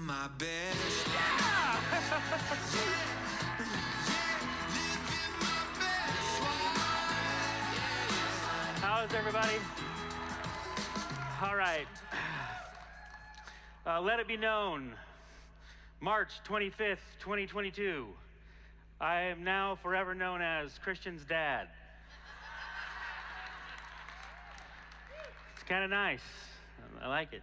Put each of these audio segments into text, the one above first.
my best. How's everybody? All right. Let it be known, March 25th, 2022, I am now forever known as Christian's dad. It's kind of nice. I like it.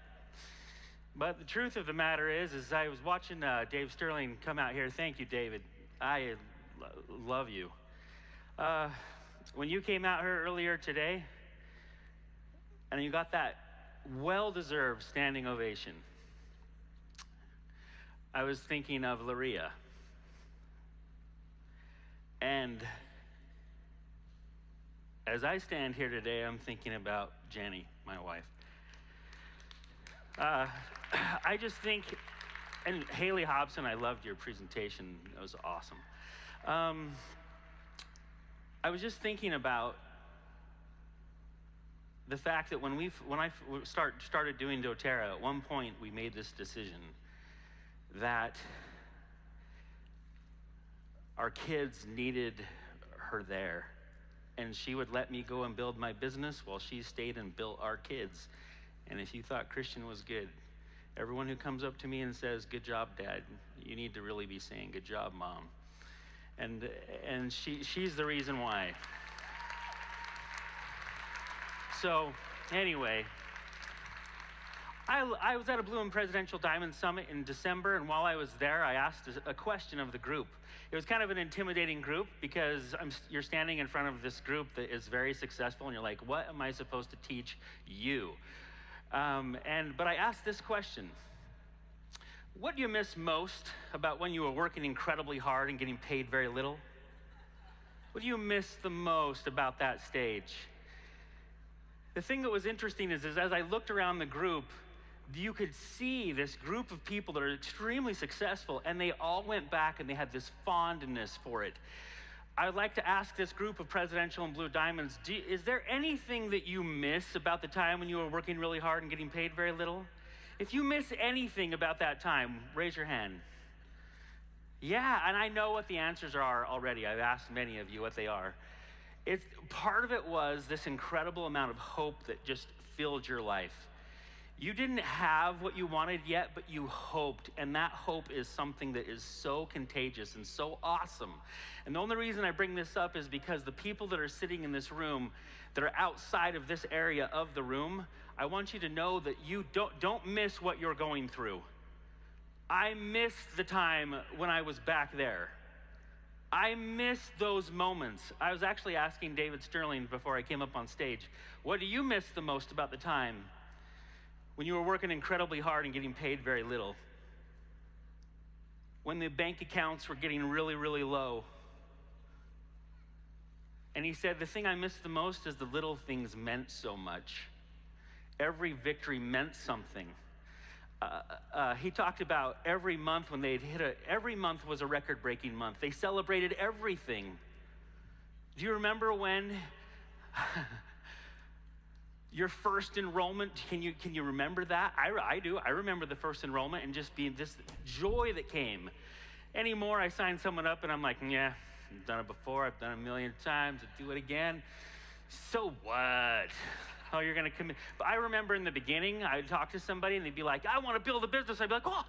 But the truth of the matter is I was watching Dave Sterling come out here. Thank you, David. I love you. When you came out here earlier today, and you got that well-deserved standing ovation, I was thinking of Laria. And as I stand here today, I'm thinking about Jenny, my wife. I just think, and Haley Hobson, I loved your presentation. It was awesome. I was just thinking about the fact that when I started doing doTERRA, at one point we made this decision that our kids needed her there, and she would let me go and build my business while she stayed and built our kids. And if you thought Christian was good, everyone who comes up to me and says, "Good job, Dad," you need to really be saying, "Good job, Mom." And she's the reason why. So anyway, I was at a Bloom Presidential Diamond Summit in December, and while I was there, I asked a question of the group. It was kind of an intimidating group because you're standing in front of this group that is very successful, and you're like, what am I supposed to teach you? But I asked this question: what do you miss most about when you were working incredibly hard and getting paid very little? What do you miss the most about that stage? The thing that was interesting is as I looked around the group, you could see this group of people that are extremely successful, and they all went back and they had this fondness for it. I would like to ask this group of Presidential and Blue Diamonds, is there anything that you miss about the time when you were working really hard and getting paid very little? If you miss anything about that time, raise your hand. Yeah, and I know what the answers are already. I've asked many of you what they are. Part of it was this incredible amount of hope that just filled your life. You didn't have what you wanted yet, but you hoped, and that hope is something that is so contagious and so awesome. And the only reason I bring this up is because the people that are sitting in this room, that are outside of this area of the room, I want you to know that you don't miss what you're going through. I missed the time when I was back there. I miss those moments. I was actually asking David Sterling before I came up on stage, what do you miss the most about the time when you were working incredibly hard and getting paid very little? When the bank accounts were getting really, really low. And he said, the thing I miss the most is the little things meant so much. Every victory meant something. He talked about every month when they'd every month was a record-breaking month. They celebrated everything. Do you remember when your first enrollment, can you remember that? I do. I remember the first enrollment and just being this joy that came. Anymore, I sign someone up and I'm like, yeah, I've done it before. I've done it a million times. I'll do it again. So what? Oh, you're going to commit. But I remember in the beginning, I'd talk to somebody and they'd be like, I want to build a business. I'd be like, oh,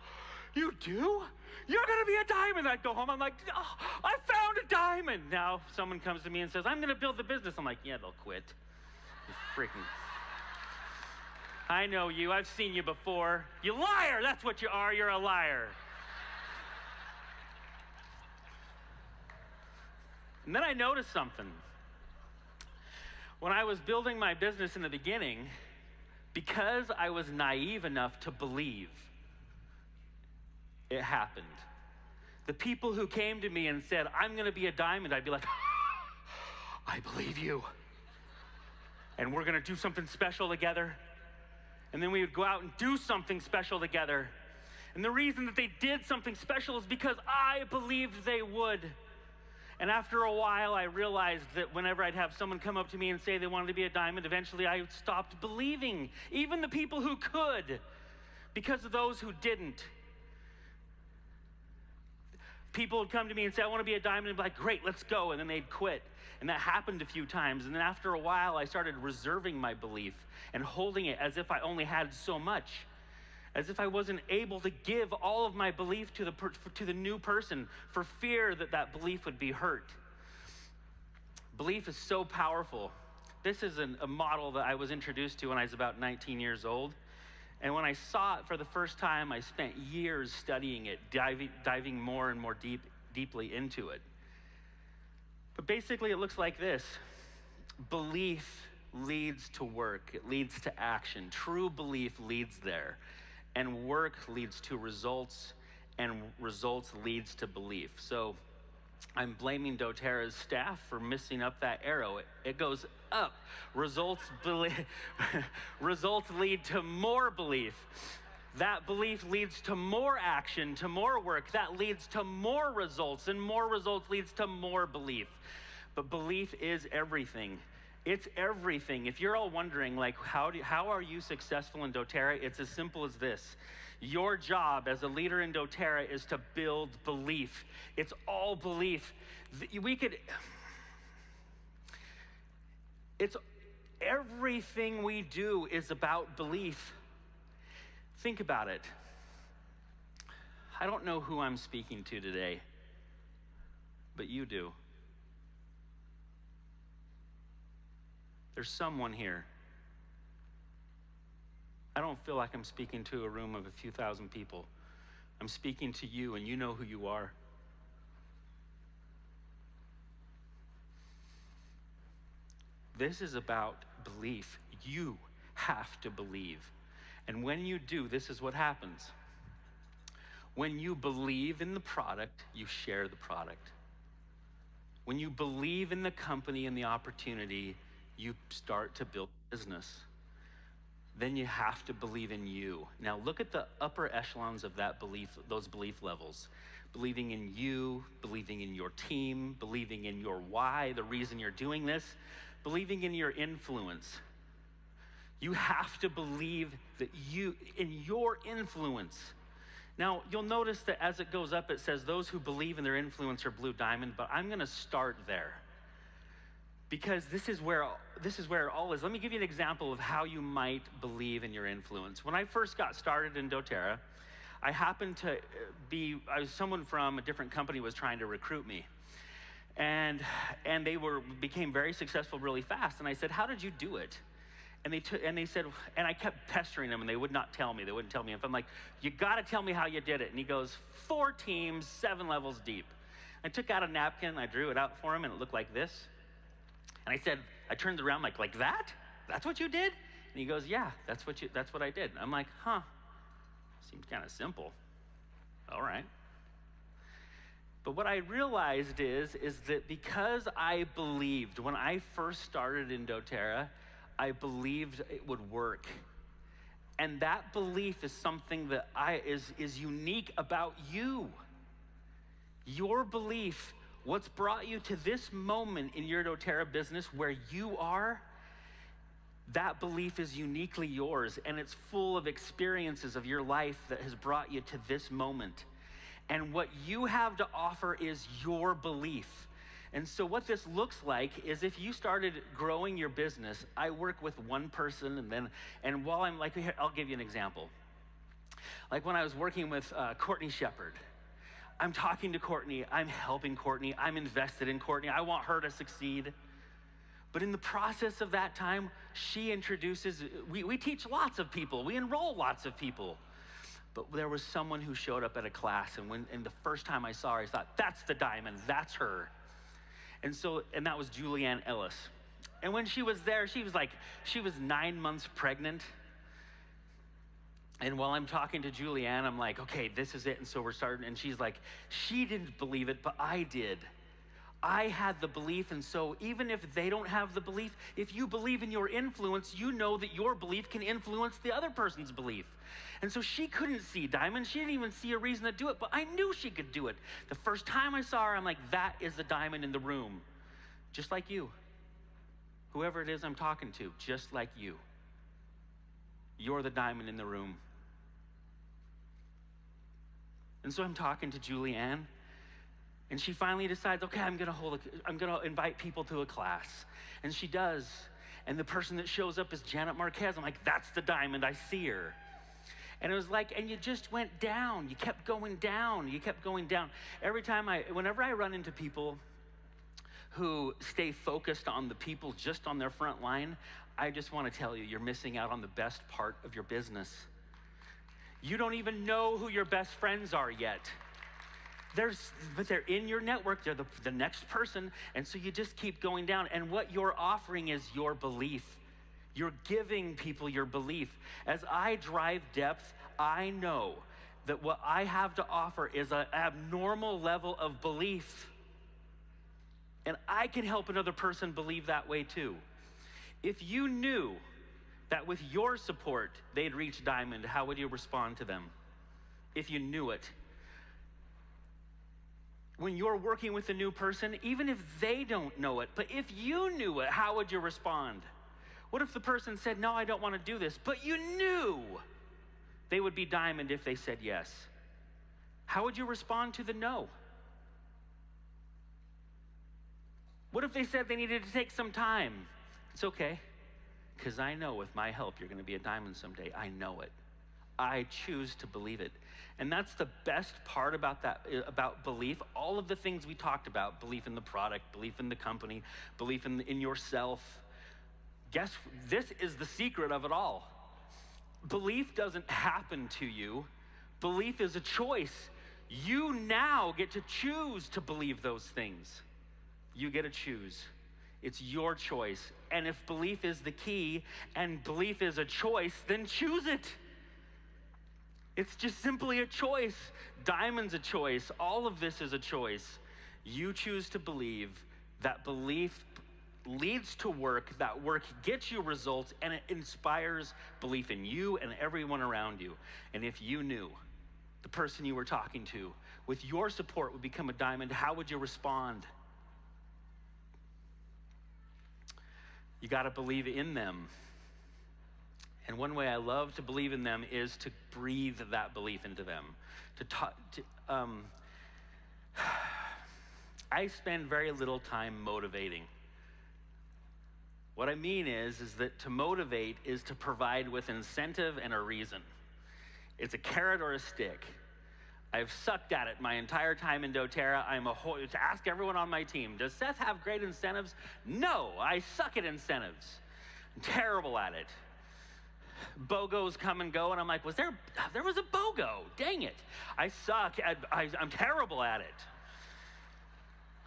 you do? You're going to be a diamond. I'd go home. I'm like, oh, I found a diamond. Now someone comes to me and says, I'm going to build the business. I'm like, yeah, they'll quit. You freaking. I know you. I've seen you before. You liar. That's what you are. You're a liar. And then I noticed something. When I was building my business in the beginning, because I was naive enough to believe, it happened. The people who came to me and said, I'm going to be a diamond, I'd be like, I believe you. And we're going to do something special together. And then we would go out and do something special together. And the reason that they did something special is because I believed they would. And after a while, I realized that whenever I'd have someone come up to me and say they wanted to be a diamond, eventually I stopped believing, even the people who could, because of those who didn't. People would come to me and say, I want to be a diamond, and be like, great, let's go. And then they'd quit. And that happened a few times. And then after a while, I started reserving my belief and holding it as if I only had so much, as if I wasn't able to give all of my belief to the new person for fear that that belief would be hurt. Belief is so powerful. This is a model that I was introduced to when I was about 19 years old. And when I saw it for the first time, I spent years studying it, diving more and more deeply into it. But basically, it looks like this. Belief leads to work. It leads to action. True belief leads there. And work leads to results, and results leads to belief. So I'm blaming doTERRA's staff for missing up that arrow. It goes up. Results lead to more belief. That belief leads to more action, to more work. That leads to more results, and more results leads to more belief. But belief is everything. It's everything. If you're all wondering, like, how are you successful in doTERRA? It's as simple as this. Your job as a leader in doTERRA is to build belief. It's all belief. It's everything we do is about belief. Think about it. I don't know who I'm speaking to today, but you do. There's someone here. I don't feel like I'm speaking to a room of a few thousand people. I'm speaking to you, and you know who you are. This is about belief. You have to believe. And when you do, this is what happens. When you believe in the product, you share the product. When you believe in the company and the opportunity, you start to build business. Then you have to believe in you. Now look at the upper echelons of that belief, those belief levels. Believing in you, believing in your team, believing in your why, the reason you're doing this, believing in your influence. You have to believe that in your influence. Now, you'll notice that as it goes up, it says those who believe in their influence are blue diamond, but I'm gonna start there, because this is where it all is. Let me give you an example of how you might believe in your influence. When I first got started in doTERRA, I happened to someone from a different company was trying to recruit me. And they became very successful really fast. And I said, how did you do it? And they said, and I kept pestering them, and they would not tell me. They wouldn't tell me. If I'm like, you got to tell me how you did it. And he goes, 4 teams, 7 levels deep. I took out a napkin, I drew it out for him, and it looked like this. And I said, I turned around like that? That's what you did? And he goes, yeah, that's what I did. And I'm like, huh, seems kind of simple. All right. But what I realized is that because I believed, when I first started in doTERRA, I believed it would work. And that belief is something that is unique about you. Your belief, what's brought you to this moment in your doTERRA business where you are, that belief is uniquely yours, and it's full of experiences of your life that has brought you to this moment. And what you have to offer is your belief. And so what this looks like is if you started growing your business, I work with one person, and while I'm like, here, I'll give you an example. Like when I was working with Courtney Shepard, I'm talking to Courtney, I'm helping Courtney, I'm invested in Courtney, I want her to succeed. But in the process of that time, she introduces, we teach lots of people, we enroll lots of people. But there was someone who showed up at a class, and the first time I saw her, I thought, that's the diamond, that's her. And that was Julianne Ellis. And when she was there, she was 9 months pregnant. And while I'm talking to Julianne, I'm like, okay, this is it. And so we're starting, and she's like, she didn't believe it, but I did. I had the belief, and so even if they don't have the belief, if you believe in your influence, you know that your belief can influence the other person's belief. And so she couldn't see diamond. She didn't even see a reason to do it, but I knew she could do it. The first time I saw her, I'm like, that is the diamond in the room. Just like you. Whoever it is I'm talking to, just like you. You're the diamond in the room. And so I'm talking to Julianne, And she finally decides, okay, I'm gonna invite people to a class. And she does. And the person that shows up is Janet Marquez. I'm like, that's the diamond, I see her. And it was like, and you just went down. You kept going down. You kept going down. Whenever I run into people who stay focused on the people just on their front line, I just want to tell you, you're missing out on the best part of your business. You don't even know who your best friends are yet. But they're in your network. They're the next person. And so you just keep going down. And what you're offering is your belief. You're giving people your belief. As I drive depth, I know that what I have to offer is an abnormal level of belief. And I can help another person believe that way too. If you knew that with your support, they'd reach diamond, how would you respond to them? If you knew it. When you're working with a new person, even if they don't know it, but if you knew it, how would you respond? What if the person said, no, I don't want to do this, but you knew they would be diamond if they said yes? How would you respond to the no? What if they said they needed to take some time? It's okay, because I know with my help, you're going to be a diamond someday. I know it. I choose to believe it. And that's the best part about belief. All of the things we talked about, belief in the product, belief in the company, belief in yourself. This is the secret of it all. Belief doesn't happen to you. Belief is a choice. You now get to choose to believe those things. You get to choose. It's your choice. And if belief is the key and belief is a choice, then choose it. It's just simply a choice. Diamond's a choice. All of this is a choice. You choose to believe. That belief leads to work. That work gets you results, and it inspires belief in you and everyone around you. And if you knew the person you were talking to, with your support, would become a diamond, how would you respond? You got to believe in them. And one way I love to believe in them is to breathe that belief into them. I spend very little time motivating. What I mean is that to motivate is to provide with incentive and a reason. It's a carrot or a stick. I've sucked at it my entire time in doTERRA. To ask everyone on my team, does Seth have great incentives? No, I suck at incentives. I'm terrible at it. BOGOs come and go, and I'm like, there was a BOGO, dang it. I suck, I'm terrible at it.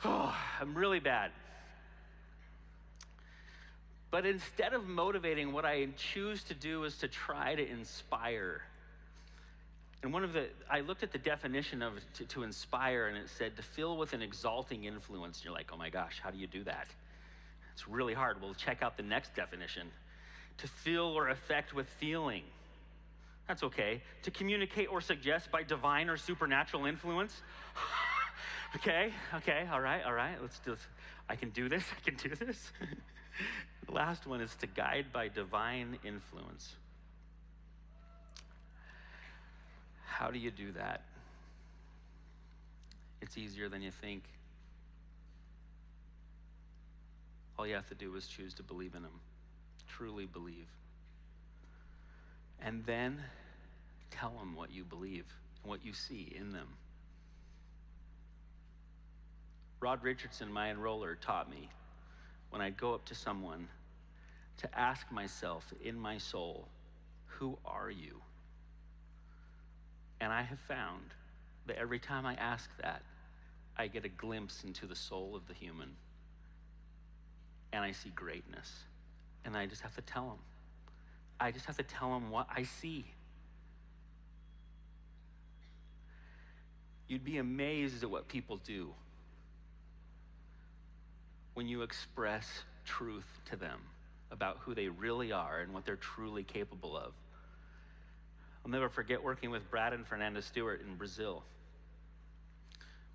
Oh, I'm really bad. But instead of motivating, what I choose to do is to try to inspire. And I looked at the definition of to inspire, and it said to fill with an exalting influence. You're like, oh my gosh, how do you do that? It's really hard. Well, check out the next definition. To fill or affect with feeling. That's okay. To communicate or suggest by divine or supernatural influence. Okay, all right. Let's do this. I can do this. The last one is to guide by divine influence. How do you do that? It's easier than you think. All you have to do is choose to believe in them. Truly believe. And then tell them what you believe and what you see in them. Rod Richardson, my enroller, taught me when I go up to someone to ask myself in my soul, who are you? And I have found that every time I ask that, I get a glimpse into the soul of the human. And I see greatness. And I just have to tell them. I just have to tell them what I see. You'd be amazed at what people do when you express truth to them about who they really are and what they're truly capable of. I'll never forget working with Brad and Fernanda Stewart in Brazil.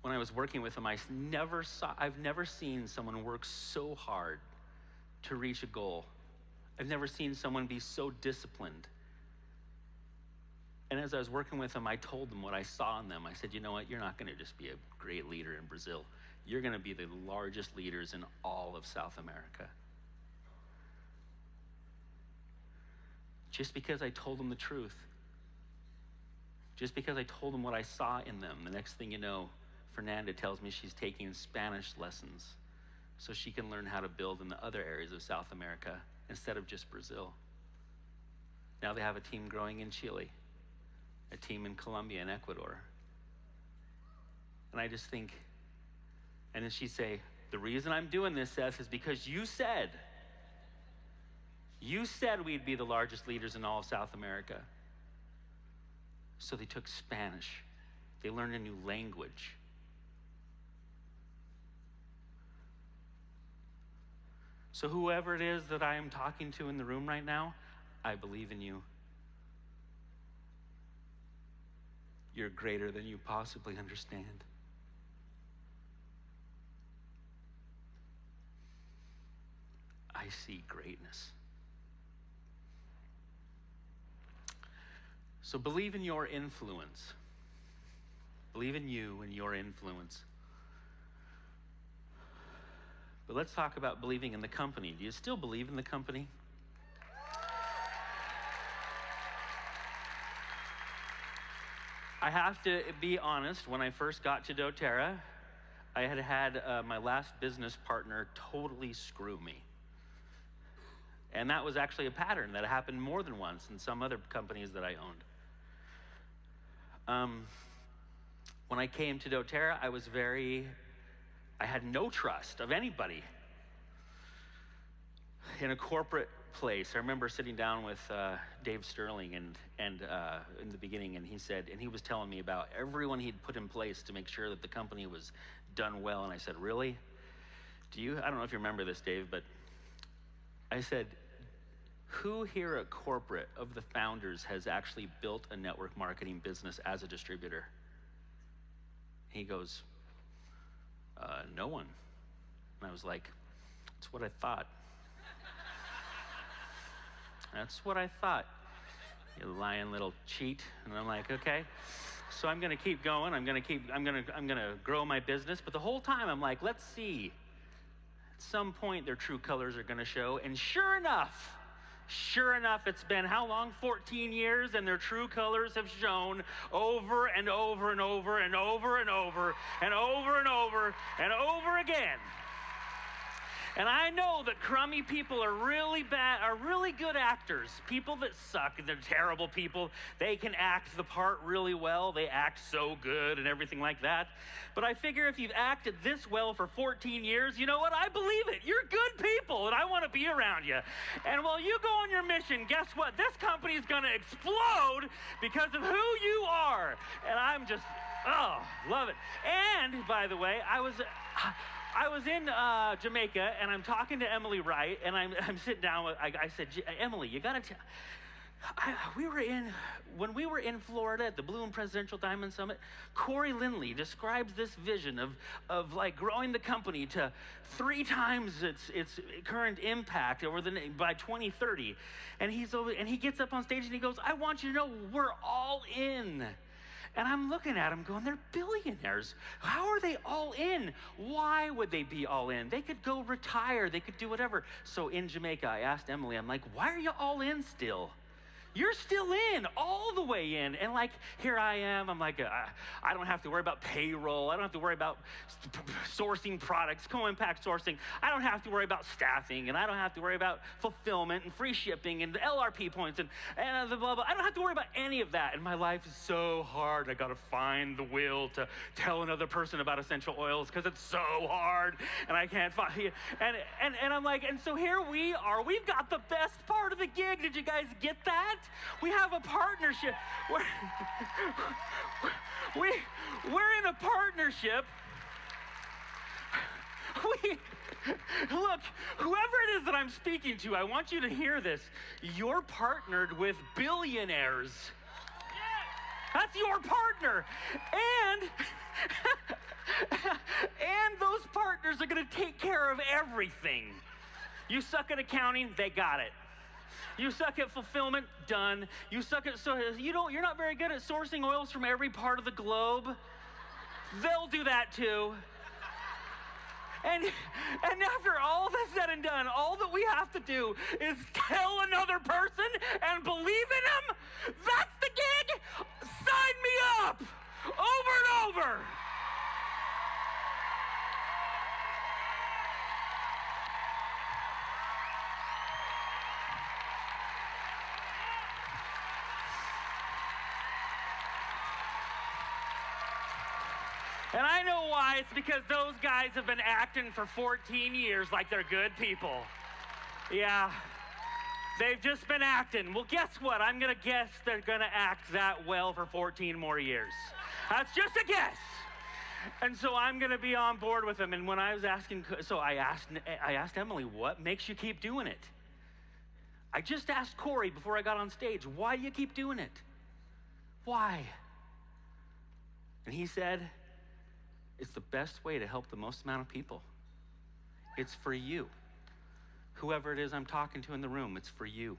When I was working with them, I've never seen someone work so hard to reach a goal. I've never seen someone be so disciplined And as I was working with them, I told them what I saw in them. I said, you know what? You're not going to just be a great leader in Brazil. You're going to be the largest leaders in all of South America. Just because I told them the truth. Just because I told them what I saw in them. The next thing you know, Fernanda tells me she's taking Spanish lessons so she can learn how to build in the other areas of South America instead of just Brazil. Now they have a team growing in Chile, a team in Colombia and Ecuador. And I just think, and then she'd say, the reason I'm doing this, Seth, is because you said we'd be the largest leaders in all of South America. So they took Spanish. They learned a new language. So whoever it is that I am talking to in the room right now, I believe in you. You're greater than you possibly understand. I see greatness. So believe in your influence. Believe in you and your influence. But let's talk about believing in the company. Do you still believe in the company? I have to be honest, when I first got to doTERRA, I had my last business partner totally screw me. And that was actually a pattern that happened more than once in some other companies that I owned. When I came to doTERRA, I had no trust of anybody. In a corporate place, I remember sitting down with Dave Sterling and in the beginning, and he was telling me about everyone he'd put in place to make sure that the company was done well. And I said, really? I don't know if you remember this, Dave, but I said, who here at corporate of the founders has actually built a network marketing business as a distributor? He goes, no one. And I was like, that's what I thought. That's what I thought. You lying little cheat. And I'm like, okay. So I'm gonna keep going. I'm gonna grow my business. But the whole time I'm like, let's see. At some point their true colors are gonna show. And sure enough, it's been how long? 14 years, and their true colors have shown over and over and over and over and over and over and over and over again. And I know that crummy people are really good actors. People that suck, they're terrible people. They can act the part really well. They act so good and everything like that. But I figure if you've acted this well for 14 years, you know what? I believe it. You're good people, and I want to be around you. And while you go on your mission, guess what? This company is going to explode because of who you are. And I'm just, love it. And, by the way, I was in Jamaica, and I'm talking to Emily Wright, and I'm sitting down with, I said, Emily, you gotta tell, when we were in Florida at the Bloom Presidential Diamond Summit, Corey Lindley describes this vision of like growing the company to 3 times its current impact by 2030. And he gets up on stage and he goes, I want you to know we're all in. And I'm looking at them going, they're billionaires. How are they all in? Why would they be all in? They could go retire. They could do whatever. So in Jamaica, I asked Emily, I'm like, why are you all in still? You're still in, all the way in. And like, here I am. I'm like, I don't have to worry about payroll. I don't have to worry about sourcing products, co-impact sourcing. I don't have to worry about staffing, and I don't have to worry about fulfillment and free shipping and the LRP points and the blah, blah. I don't have to worry about any of that. And my life is so hard. I got to find the will to tell another person about essential oils because it's so hard, and I can't find it. And I'm like, and so here we are. We've got the best part of the gig. Did you guys get that? We have a partnership. We're in a partnership. Look, whoever it is that I'm speaking to, I want you to hear this. You're partnered with billionaires. That's your partner. And those partners are going to take care of everything. You suck at accounting, they got it. You suck at fulfillment, done. You suck at, so you're not very good at sourcing oils from every part of the globe. They'll do that too. And after all that's said and done, all that we have to do is tell another person and believe in him. That's the gig. Sign me up. Over and over. And I know why. It's because those guys have been acting for 14 years like they're good people. Yeah, they've just been acting. Well, guess what? I'm going to guess they're going to act that well for 14 more years. That's just a guess. And so I'm going to be on board with them. And when I was asking, so I asked Emily, what makes you keep doing it? I just asked Corey before I got on stage, why do you keep doing it? Why? And he said, it's the best way to help the most amount of people. It's for you. Whoever it is I'm talking to in the room, it's for you.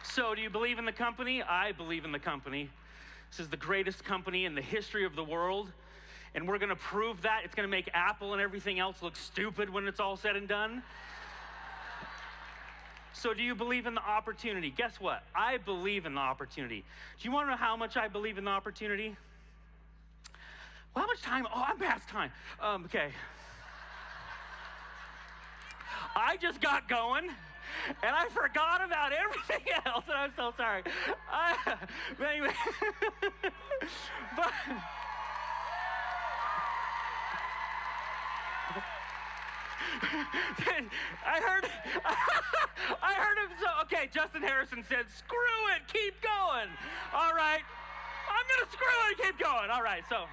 So, do you believe in the company? I believe in the company. This is the greatest company in the history of the world, and we're going to prove that. It's going to make Apple and everything else look stupid when it's all said and done. So do you believe in the opportunity? Guess what? I believe in the opportunity. Do you want to know how much I believe in the opportunity? Well, how much time? Oh, I'm past time. Okay. I just got going, and I forgot about everything else, and I'm so sorry. But anyway, but... I heard him. So, okay, Justin Harrison said, "Screw it, keep going." All right, I'm gonna screw it and keep going. All right, so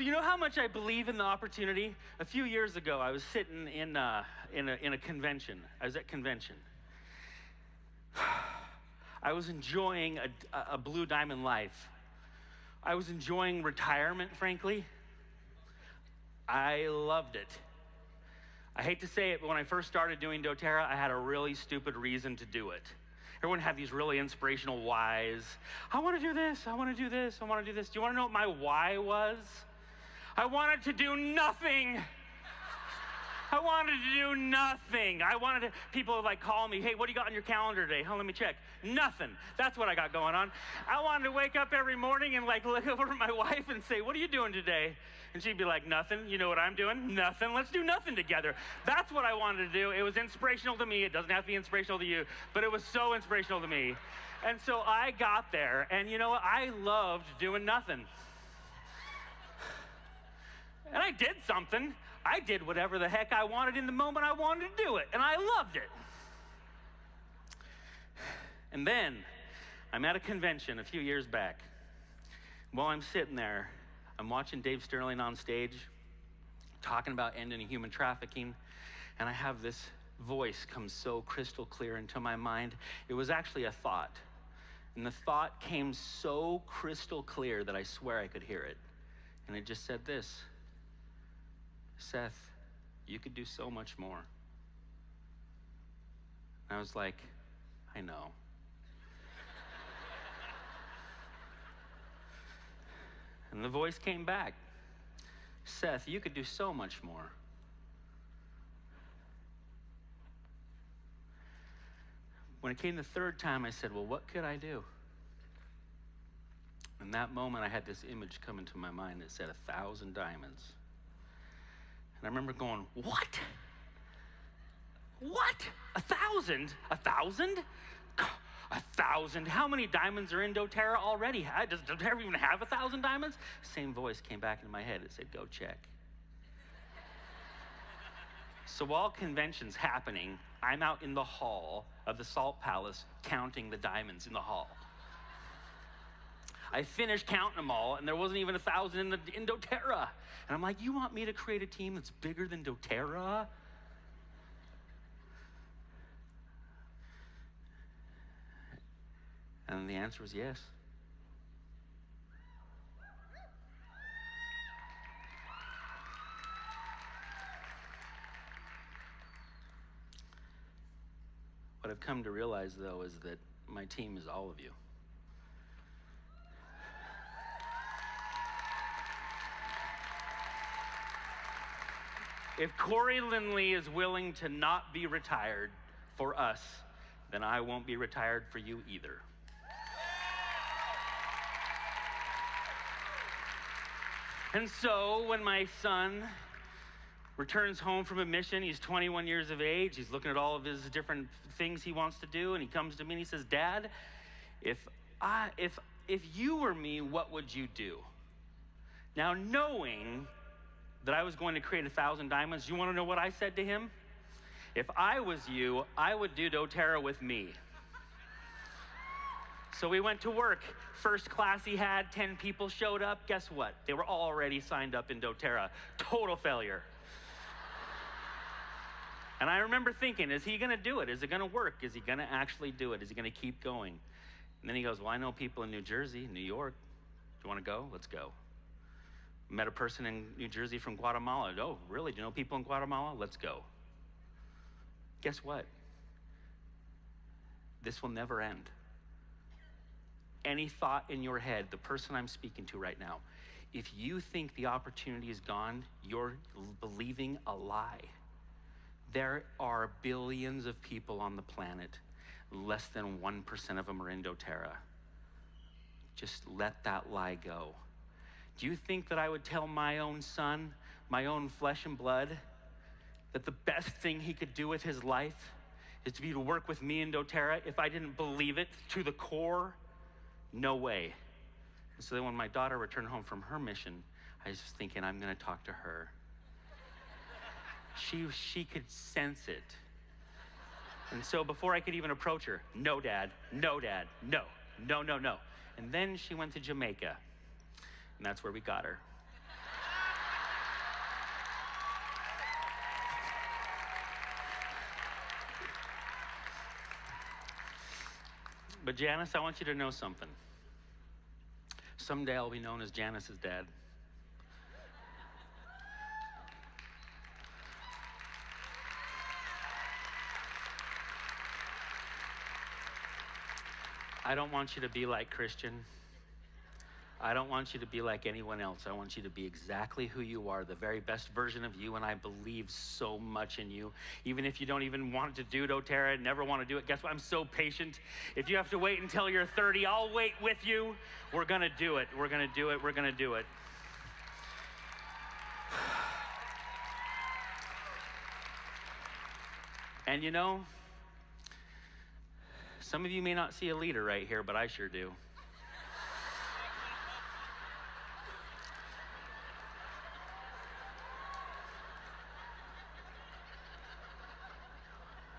you know how much I believe in the opportunity? A few years ago, I was sitting in a convention. I was at convention. I was enjoying a Blue Diamond life. I was enjoying retirement, frankly. I loved it. I hate to say it, but when I first started doing doTERRA, I had a really stupid reason to do it. Everyone had these really inspirational whys. I want to do this, I want to do this, I want to do this. Do you want to know what my why was? I wanted to do nothing. I wanted to do nothing. People would like call me, hey, what do you got on your calendar today? Let me check. Nothing. That's what I got going on. I wanted to wake up every morning and like look over at my wife and say, what are you doing today? And she'd be like, nothing. You know what I'm doing? Nothing. Let's do nothing together. That's what I wanted to do. It was inspirational to me. It doesn't have to be inspirational to you, but it was so inspirational to me. And so I got there, and you know what? I loved doing nothing. And I did something. I did whatever the heck I wanted in the moment I wanted to do it, and I loved it. And then I'm at a convention a few years back. While I'm sitting there, I'm watching Dave Sterling on stage talking about ending human trafficking, and I have this voice come so crystal clear into my mind. It was actually a thought, and the thought came so crystal clear that I swear I could hear it. And it just said this: Seth, you could do so much more. And I was like, I know. And the voice came back. Seth, you could do so much more. When it came the third time, I said, well, what could I do? In that moment, I had this image come into my mind that said 1,000 diamonds. And I remember going, what? What? 1,000? 1,000? 1,000? How many diamonds are in doTERRA already? Does doTERRA even have 1,000 diamonds? Same voice came back into my head. It said, go check. So while convention's happening, I'm out in the hall of the Salt Palace counting the diamonds in the hall. I finished counting them all, and there wasn't even 1,000 in doTERRA. And I'm like, you want me to create a team that's bigger than doTERRA? And the answer was yes. come to realize, though, is that my team is all of you. If Corey Lindley is willing to not be retired for us, then I won't be retired for you either. And so when my son returns home from a mission, he's 21 years of age, he's looking at all of his different things he wants to do, and he comes to me and he says, Dad, if you were me, what would you do? Now, knowing that I was going to create 1,000 diamonds, you want to know what I said to him? If I was you, I would do doTERRA with me. So we went to work. First class he had, 10 people showed up. Guess what? They were already signed up in doTERRA. Total failure. And I remember thinking, is he going to do it? Is it going to work? Is he going to actually do it? Is he going to keep going? And then he goes, well, I know people in New Jersey, New York. Do you want to go? Let's go. Met a person in New Jersey from Guatemala. Oh, really? Do you know people in Guatemala? Let's go. Guess what? This will never end. Any thought in your head, the person I'm speaking to right now, if you think the opportunity is gone, you're believing a lie. There are billions of people on the planet. Less than 1% of them are in doTERRA. Just let that lie go. Do you think that I would tell my own son, my own flesh and blood, that the best thing he could do with his life is to be to work with me in doTERRA if I didn't believe it to the core? No way. And so then when my daughter returned home from her mission, I was thinking, I'm going to talk to her. She could sense it. And so before I could even approach her, no, Dad, no, Dad, no, no, no, no. And then she went to Jamaica, and that's where we got her. But Janice, I want you to know something. Someday I'll be known as Janice's dad. I don't want you to be like Christian. I don't want you to be like anyone else. I want you to be exactly who you are, the very best version of you, and I believe so much in you. Even if you don't even want to do doTERRA, never want to do it, guess what? I'm so patient. If you have to wait until you're 30, I'll wait with you. We're going to do it. We're going to do it. We're going to do it. And you know, some of you may not see a leader right here, but I sure do.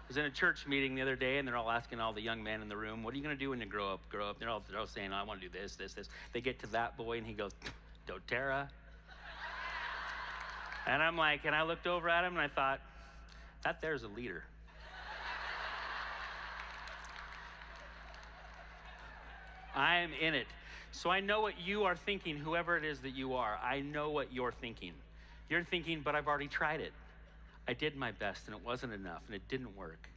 I was in a church meeting the other day, and they're all asking all the young men in the room, what are you going to do when you grow up? They're all saying, I want to do this, this, this. They get to that boy, and he goes, doTERRA. And I'm like, and I looked over at him, and I thought, that there's a leader. I'm in it. So I know what you are thinking, whoever it is that you are. I know what you're thinking. You're thinking, but I've already tried it. I did my best, and it wasn't enough, and it didn't work.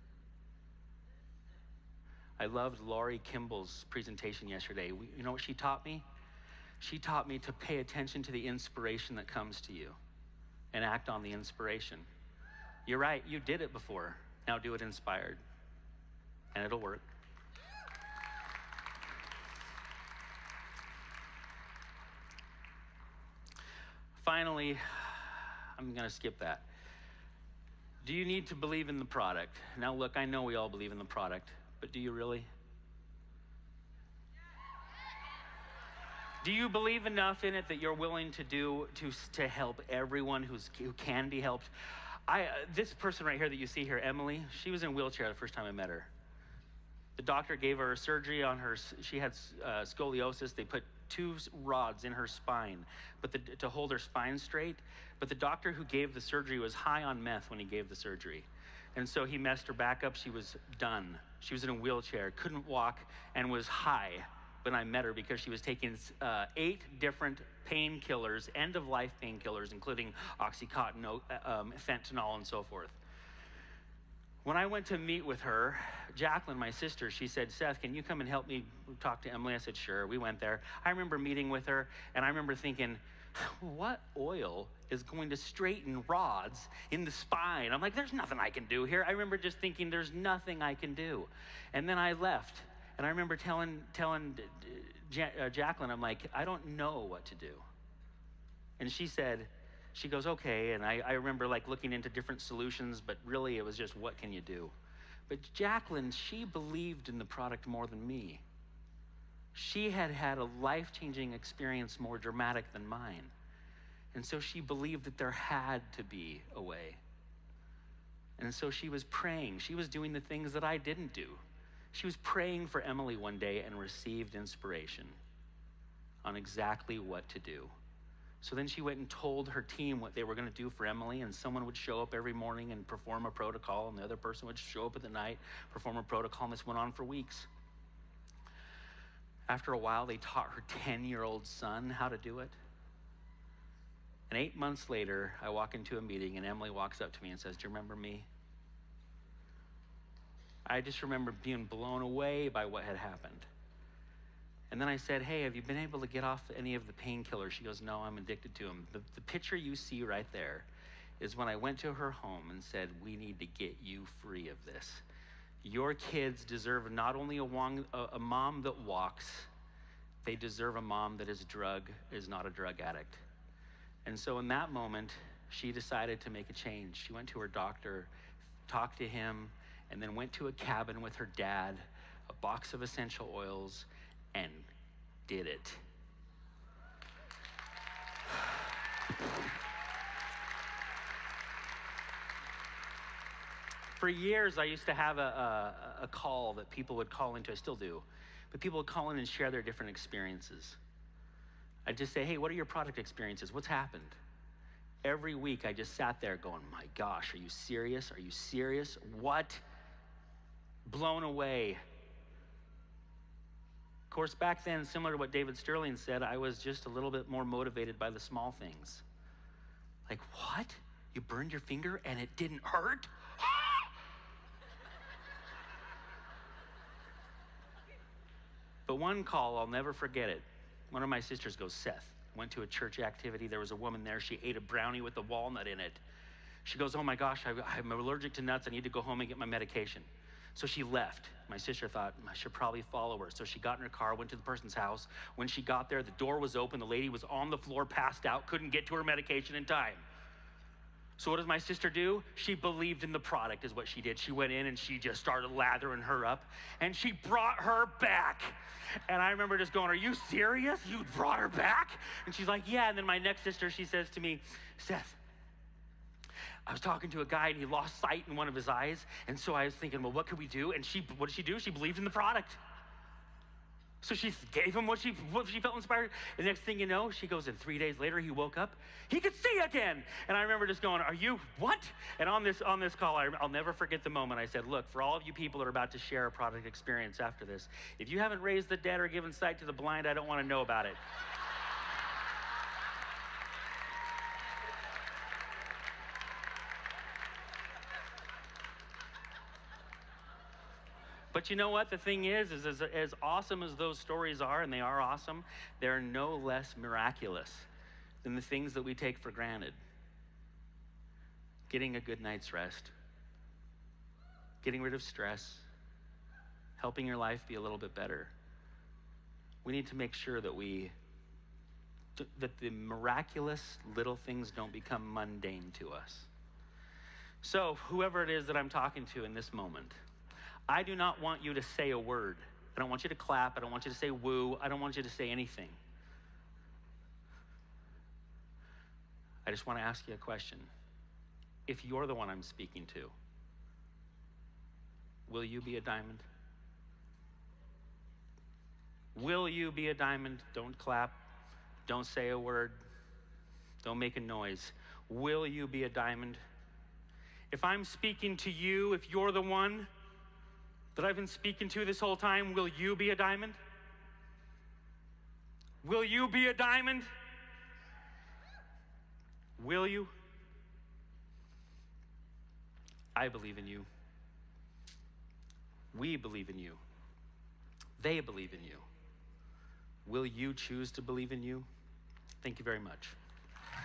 I loved Laurie Kimball's presentation yesterday. You know what she taught me? She taught me to pay attention to the inspiration that comes to you and act on the inspiration. You're right, you did it before. Now do it inspired, and it'll work. Finally, I'm going to skip that. Do you need to believe in the product? Now look, I know we all believe in the product, but do you really? Do you believe enough in it that you're willing to do to help everyone who can be helped? This person right here that you see here, Emily, she was in a wheelchair the first time I met her. The doctor gave her surgery on her, she had scoliosis. They put 2 rods in her spine to hold her spine straight. But the doctor who gave the surgery was high on meth when he gave the surgery. And so he messed her back up. She was done. She was in a wheelchair, couldn't walk, and was high when I met her because she was taking 8 different painkillers, end-of-life painkillers, including Oxycontin, fentanyl, and so forth. When I went to meet with her, Jacqueline, my sister, she said, Seth, can you come and help me talk to Emily? I said, sure. We went there. I remember meeting with her, and I remember thinking, what oil is going to straighten rods in the spine? I'm like, there's nothing I can do here. I remember just thinking, there's nothing I can do. And then I left, and I remember telling Jacqueline, I'm like, I don't know what to do. And she goes, okay. And I remember like looking into different solutions, but really it was just, what can you do? But Jacqueline, she believed in the product more than me. She had had a life-changing experience more dramatic than mine. And so she believed that there had to be a way. And so she was praying. She was doing the things that I didn't do. She was praying for Emily one day and received inspiration on exactly what to do. So then she went and told her team what they were going to do for Emily, and someone would show up every morning and perform a protocol, and the other person would show up at the night, perform a protocol, and this went on for weeks. After a while, they taught her 10-year-old son how to do it. And 8 months later, I walk into a meeting, and Emily walks up to me and says, do you remember me? I just remember being blown away by what had happened. And then I said, hey, have you been able to get off any of the painkillers? She goes, no, I'm addicted to them. The picture you see right there is when I went to her home and said, we need to get you free of this. Your kids deserve not only a mom that walks, they deserve a mom that is not a drug addict. And so in that moment, she decided to make a change. She went to her doctor, talked to him, and then went to a cabin with her dad, a box of essential oils, and did it. For years, I used to have a call that people would call into. I still do. But people would call in and share their different experiences. I'd just say, hey, what are your product experiences? What's happened? Every week, I just sat there going, my gosh, are you serious? Are you serious? What? Blown away. Of course, back then, similar to what David Sterling said, I was just a little bit more motivated by the small things. Like, what? You burned your finger and it didn't hurt? But one call, I'll never forget it. One of my sisters goes, Seth, went to a church activity. There was a woman there. She ate a brownie with a walnut in it. She goes, oh my gosh, I'm allergic to nuts. I need to go home and get my medication. So she left. My sister thought, I should probably follow her. So she got in her car, went to the person's house. When she got there, the door was open. The lady was on the floor, passed out, couldn't get to her medication in time. So what does my sister do? She believed in the product is what she did. She went in and she just started lathering her up, and she brought her back. And I remember just going, are you serious? You brought her back? And she's like, yeah. And then my next sister, she says to me, Seth, I was talking to a guy and he lost sight in one of his eyes. And so I was thinking, well, what could we do? And what did she do? She believed in the product. So she gave him what she felt inspired. And the next thing you know, she goes, and 3 days later, he woke up, he could see again. And I remember just going, are you, what? And on this call, I'll never forget the moment. I said, look, for all of you people that are about to share a product experience after this, if you haven't raised the dead or given sight to the blind, I don't want to know about it. But you know what? The thing is as awesome as those stories are, and they are awesome, they're no less miraculous than the things that we take for granted. Getting a good night's rest, getting rid of stress, helping your life be a little bit better. We need to make sure that that the miraculous little things don't become mundane to us. So whoever it is that I'm talking to in this moment, I do not want you to say a word. I don't want you to clap. I don't want you to say woo. I don't want you to say anything. I just want to ask you a question. If you're the one I'm speaking to, will you be a diamond? Will you be a diamond? Don't clap. Don't say a word. Don't make a noise. Will you be a diamond? If I'm speaking to you, if you're the one that I've been speaking to this whole time, will you be a diamond? Will you be a diamond? Will you? I believe in you. We believe in you. They believe in you. Will you choose to believe in you? Thank you very much.